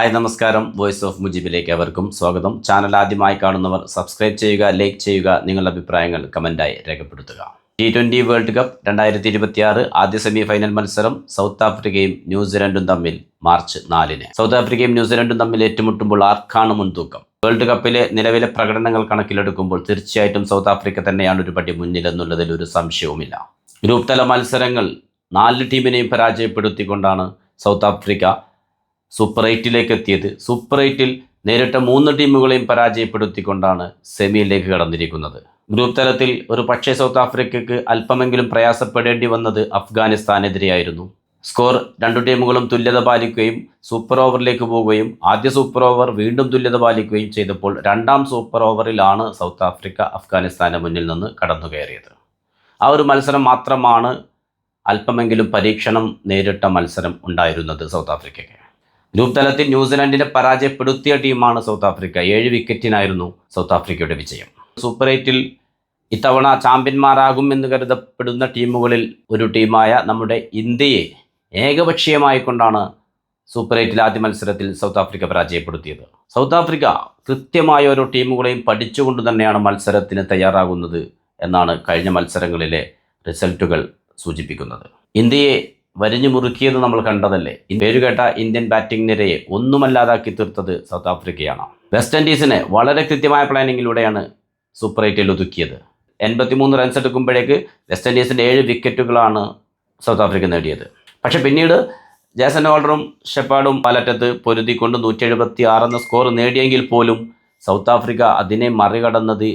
Hi നമസ്കാരം, voice of മുജീബിലേക്ക് അവർക്കും സ്വാഗതം. ചാനൽ ആദ്യമായി കാണുന്നവർ സബ്സ്ക്രൈബ് ചെയ്യുക, ലൈക്ക് ചെയ്യുക, നിങ്ങളുടെ അഭിപ്രായങ്ങൾ കമൻറ്റായി രേഖപ്പെടുത്തുക. T20 വേൾഡ് കപ്പ് 2026 ആദ്യ സെമി ഫൈനൽ മത്സരം സൗത്ത് ആഫ്രിക്കയും ന്യൂസിലൻഡും തമ്മിൽ മാർച്ച് 4-ന്. സൗത്ത് ആഫ്രിക്കയും ന്യൂസിലൻഡും തമ്മിൽ ഏറ്റുമുട്ടുമ്പോൾ ആർക്കാണ് മുൻതൂക്കം? വേൾഡ് കപ്പിലെ നിലവിലെ പ്രകടനങ്ങൾ കണക്കിലെടുക്കുമ്പോൾ തീർച്ചയായിട്ടും സൗത്ത് ആഫ്രിക്ക തന്നെയാണ് ഒരു പടി മുന്നിലെന്നുള്ളതിൽ ഒരു സംശയവുമില്ല. ഗ്രൂപ്പ് തല മത്സരങ്ങൾ 4 ടീമിനെയും പരാജയപ്പെടുത്തിക്കൊണ്ടാണ് സൗത്ത് ആഫ്രിക്ക സൂപ്പർ 8ലേക്ക് എത്തിയത്. സൂപ്പർ 8ൽ നേരിട്ട 3 ടീമുകളെയും പരാജയപ്പെടുത്തിക്കൊണ്ടാണ് സെമിയിലേക്ക് കടന്നിരിക്കുന്നത്. ഗ്രൂപ്പ് തലത്തിൽ ഒരു പക്ഷേ സൗത്ത് ആഫ്രിക്കയ്ക്ക് അല്പമെങ്കിലും പ്രയാസപ്പെടേണ്ടി വന്നത് അഫ്ഗാനിസ്ഥാനെതിരെയായിരുന്നു. സ്കോർ 2 ടീമുകളും തുല്യത പാലിക്കുകയും സൂപ്പർ ഓവറിലേക്ക് പോവുകയും ആദ്യ സൂപ്പർ ഓവർ വീണ്ടും തുല്യത പാലിക്കുകയും ചെയ്തപ്പോൾ രണ്ടാം സൂപ്പർ ഓവറിലാണ് സൗത്ത് ആഫ്രിക്ക അഫ്ഗാനിസ്ഥാന് മുന്നിൽ നിന്ന് കടന്നു കയറിയത്. ആ ഒരു മത്സരം മാത്രമാണ് അല്പമെങ്കിലും പരീക്ഷണം നേരിട്ട മത്സരം ഉണ്ടായിരുന്നത് സൗത്ത് ആഫ്രിക്കയ്ക്ക്. ഗ്രൂപ്പ് തലത്തിൽ ന്യൂസിലൻഡിനെ പരാജയപ്പെടുത്തിയ ടീമാണ് സൗത്ത് ആഫ്രിക്ക. 7 വിക്കറ്റിനായിരുന്നു സൗത്ത് ആഫ്രിക്കയുടെ വിജയം. സൂപ്പർ 8ൽ ഇത്തവണ ചാമ്പ്യന്മാരാകും എന്ന് കരുതപ്പെടുന്ന ടീമുകളിൽ ഒരു ടീമായ നമ്മുടെ ഇന്ത്യയെ ഏകപക്ഷീയമായി കൊണ്ടാണ് സൂപ്പർ 8ൽ ആദ്യ മത്സരത്തിൽ സൗത്ത് ആഫ്രിക്ക പരാജയപ്പെടുത്തിയത്. സൗത്ത് ആഫ്രിക്ക കൃത്യമായ ഓരോ ടീമുകളെയും പഠിച്ചുകൊണ്ട് തന്നെയാണ് മത്സരത്തിന് തയ്യാറാകുന്നത് എന്നാണ് കഴിഞ്ഞ മത്സരങ്ങളിലെ റിസൾട്ടുകൾ സൂചിപ്പിക്കുന്നത്. ഇന്ത്യയെ വരിഞ്ഞു മുറുക്കിയത് നമ്മൾ കണ്ടതല്ലേ. പേരുകേട്ട ഇന്ത്യൻ ബാറ്റിംഗ് നിരയെ ഒന്നുമല്ലാതാക്കി തീർത്തത് സൗത്ത് ആഫ്രിക്കയാണ്. വെസ്റ്റ് ഇൻഡീസിനെ വളരെ കൃത്യമായ പ്ലാനിങ്ങിലൂടെയാണ് സൂപ്പർ 8ൽ ഒതുക്കിയത്. 83 റൺസ് എടുക്കുമ്പോഴേക്ക് വെസ്റ്റ് ഇൻഡീസിൻ്റെ 7 വിക്കറ്റുകളാണ് സൗത്ത് ആഫ്രിക്ക നേടിയത്. പക്ഷേ പിന്നീട് ജേസൺ ഹോൾഡറും ഷെപ്പാർഡും പലറ്റത്ത് പൊരുതിക്കൊണ്ട് 176 എന്ന സ്കോർ നേടിയെങ്കിൽ പോലും സൗത്ത് ആഫ്രിക്ക അതിനെ മറികടന്നത്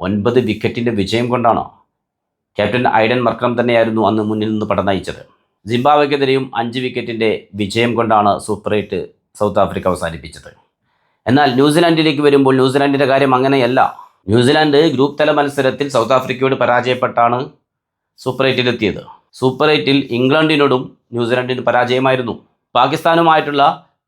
9 വിക്കറ്റിൻ്റെ വിജയം കൊണ്ടാണ്. ക്യാപ്റ്റൻ ഐഡൻ മർക്രം തന്നെയായിരുന്നു അന്ന് മുന്നിൽ നിന്ന് പട നയിച്ചത്. സിംബാബ്വെക്കെതിരെയും 5 വിക്കറ്റിൻ്റെ വിജയം കൊണ്ടാണ് സൂപ്പർ 8 സൗത്ത് ആഫ്രിക്ക അവസാനിപ്പിച്ചത്. എന്നാൽ ന്യൂസിലാൻഡിലേക്ക് വരുമ്പോൾ ന്യൂസിലാൻഡിൻ്റെ കാര്യം അങ്ങനെയല്ല. ന്യൂസിലാൻഡ് ഗ്രൂപ്പ് തല മത്സരത്തിൽ സൗത്ത് ആഫ്രിക്കയോട് പരാജയപ്പെട്ടാണ് സൂപ്പർ 8ലെത്തിയത്. സൂപ്പർ 8ൽ ഇംഗ്ലണ്ടിനോടും ന്യൂസിലാൻഡിന് പരാജയമായിരുന്നു. പാകിസ്ഥാനുമായിട്ടുള്ള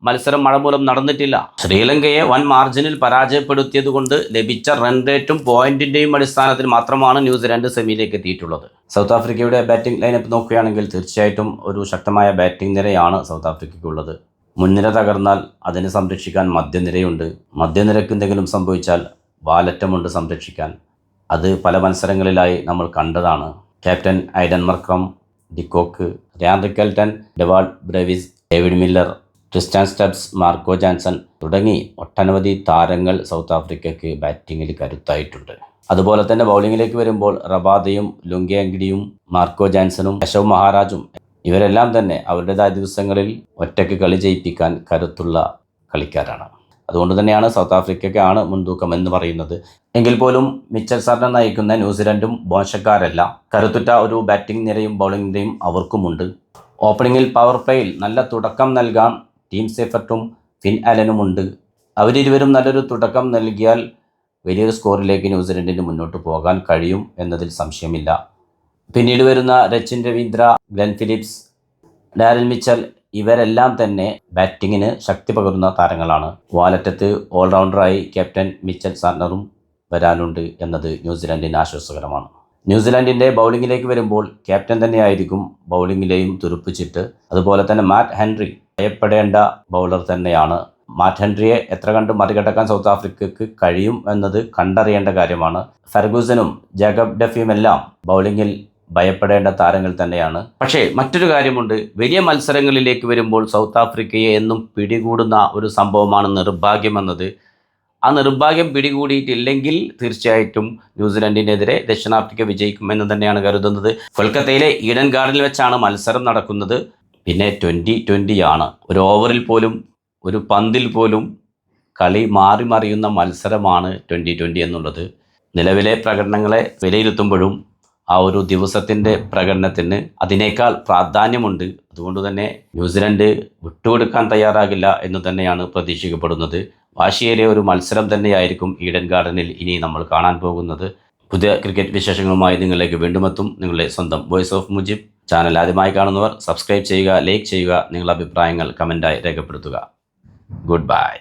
മത്സരം മഴ മൂലം നടന്നിട്ടില്ല. ശ്രീലങ്കയെ വൻ മാർജിനിൽ പരാജയപ്പെടുത്തിയത് കൊണ്ട് ലഭിച്ച റൺ റേറ്റും പോയിന്റിൻ്റെയും അടിസ്ഥാനത്തിൽ മാത്രമാണ് ന്യൂസിലാൻഡ് സെമിയിലേക്ക് എത്തിയിട്ടുള്ളത്. സൗത്ത് ആഫ്രിക്കയുടെ ബാറ്റിംഗ് ലൈനപ്പ് നോക്കുകയാണെങ്കിൽ തീർച്ചയായിട്ടും ഒരു ശക്തമായ ബാറ്റിംഗ് നിരയാണ് സൗത്ത് ആഫ്രിക്കയ്ക്കുള്ളത്. മുൻനിര തകർന്നാൽ അതിനെ സംരക്ഷിക്കാൻ മധ്യനിരയുണ്ട്. മധ്യനിരക്ക് എന്തെങ്കിലും സംഭവിച്ചാൽ വാലറ്റമുണ്ട് സംരക്ഷിക്കാൻ. അത് പല മത്സരങ്ങളിലായി നമ്മൾ കണ്ടതാണ്. Captain Aiden Markram, de Kock, Ryan Rickelton, Dewald Brevis, David Miller, Tristan Stubbs, Marco Jansen തുടങ്ങി ഒട്ടനവധി താരങ്ങൾ സൗത്ത് ആഫ്രിക്കയ്ക്ക് ബാറ്റിങ്ങിൽ കരുത്തായിട്ടുണ്ട്. അതുപോലെ തന്നെ ബൗളിങ്ങിലേക്ക് വരുമ്പോൾ റബാദയും ലുങ്കയാങ്കിഡിയും മാർക്കോ ജാൻസണും യശവ് മഹാരാജും ഇവരെല്ലാം തന്നെ അവരുടേതായ ദിവസങ്ങളിൽ ഒറ്റയ്ക്ക് കളി ജയിപ്പിക്കാൻ കരുത്തുള്ള കളിക്കാരാണ്. അതുകൊണ്ട് തന്നെയാണ് സൗത്ത് ആഫ്രിക്കയ്ക്കാണ് മുൻതൂക്കം എന്ന് പറയുന്നത്. എങ്കിൽ പോലും മിച്ചൽ സാറിനെ നയിക്കുന്ന ന്യൂസിലൻഡും മോശക്കാരല്ല. കരുത്തുറ്റ ഒരു ബാറ്റിംഗ് നിരയും ബൗളിംഗ് നിരയും അവർക്കുമുണ്ട്. ഓപ്പണിങ്ങിൽ പവർ പ്ലേയിൽ നല്ല തുടക്കം നൽകാൻ ടീം സേഫർട്ടും ഫിൻ അലനുമുണ്ട്. അവരിരുവരും നല്ലൊരു തുടക്കം നൽകിയാൽ വലിയൊരു സ്കോറിലേക്ക് ന്യൂസിലൻഡിന് മുന്നോട്ട് പോകാൻ കഴിയും എന്നതിൽ സംശയമില്ല. പിന്നീട് വരുന്ന Rachin Ravindra, Glenn Phillips, Daryl Mitchell ഇവരെല്ലാം തന്നെ ബാറ്റിങ്ങിന് ശക്തി പകരുന്ന താരങ്ങളാണ്. വാലറ്റത്ത് ഓൾറൗണ്ടറായി ക്യാപ്റ്റൻ മിച്ചൽ സാന്റ്നറും വരാനുണ്ട് എന്നത് ന്യൂസിലൻഡിന് ആശ്വാസകരമാണ്. ന്യൂസിലാൻഡിൻ്റെ ബൗളിങ്ങിലേക്ക് വരുമ്പോൾ ക്യാപ്റ്റൻ തന്നെയായിരിക്കും ബൗളിങ്ങിലെയും തുറുപ്പിച്ചിട്ട്. അതുപോലെ തന്നെ മാറ്റ് ഹെൻറി ഭയപ്പെടേണ്ട ബൗളർ തന്നെയാണ്. മാറ്റ് ഹെൻറിയെ എത്ര കണ്ട് മറികടക്കാൻ സൗത്ത് ആഫ്രിക്കയ്ക്ക് കഴിയും എന്നത് കണ്ടറിയേണ്ട കാര്യമാണ്. ഫെർഗൂസനും ജേക്കബ് ഡഫിയുമെല്ലാം ബൗളിങ്ങിൽ ഭയപ്പെടേണ്ട താരങ്ങൾ തന്നെയാണ്. പക്ഷേ മറ്റൊരു കാര്യമുണ്ട്. വലിയ മത്സരങ്ങളിലേക്ക് വരുമ്പോൾ സൗത്ത് ആഫ്രിക്കയെ എന്നും പിടികൂടുന്ന ഒരു സംഭവമാണ് നിർഭാഗ്യമെന്നത്. ആ നിർഭാഗ്യം പിടികൂടിയിട്ടില്ലെങ്കിൽ തീർച്ചയായിട്ടും ന്യൂസിലൻഡിനെതിരെ ദക്ഷിണാഫ്രിക്ക വിജയിക്കുമെന്ന് തന്നെയാണ് കരുതുന്നത്. കൊൽക്കത്തയിലെ ഈഡൻ ഗാർഡനിൽ വെച്ചാണ് മത്സരം നടക്കുന്നത്. പിന്നെ 2020 ആണ്. ഒരു ഓവറിൽ പോലും ഒരു പന്തിൽ പോലും കളി മാറി മറിയുന്ന മത്സരമാണ് 2020 എന്നുള്ളത്. നിലവിലെ പ്രകടനങ്ങളെ വിലയിരുത്തുമ്പോഴും ആ ഒരു ദിവസത്തിൻ്റെ പ്രകടനത്തിന് അതിനേക്കാൾ പ്രാധാന്യമുണ്ട്. അതുകൊണ്ട് തന്നെ ന്യൂസിലൻഡ് വിട്ടുകൊടുക്കാൻ തയ്യാറാകില്ല എന്ന് തന്നെയാണ് പ്രതീക്ഷിക്കപ്പെടുന്നത്. വാശിയേറിയ ഒരു മത്സരം തന്നെയായിരിക്കും ഈഡൻ ഗാർഡനിൽ ഇനി നമ്മൾ കാണാൻ പോകുന്നത്. പുതിയ ക്രിക്കറ്റ് വിശേഷങ്ങളുമായി നിങ്ങളിലേക്ക് വീണ്ടും എത്തും. നിങ്ങളുടെ സ്വന്തം വോയിസ് ഓഫ് മുജീബ്. ചാനൽ ആദ്യമായി കാണുന്നവർ സബ്സ്ക്രൈബ് ചെയ്യുക, ലൈക്ക് ചെയ്യുക, നിങ്ങളുടെ അഭിപ്രായങ്ങൾ കമൻറ്റായി രേഖപ്പെടുത്തുക. Good bye.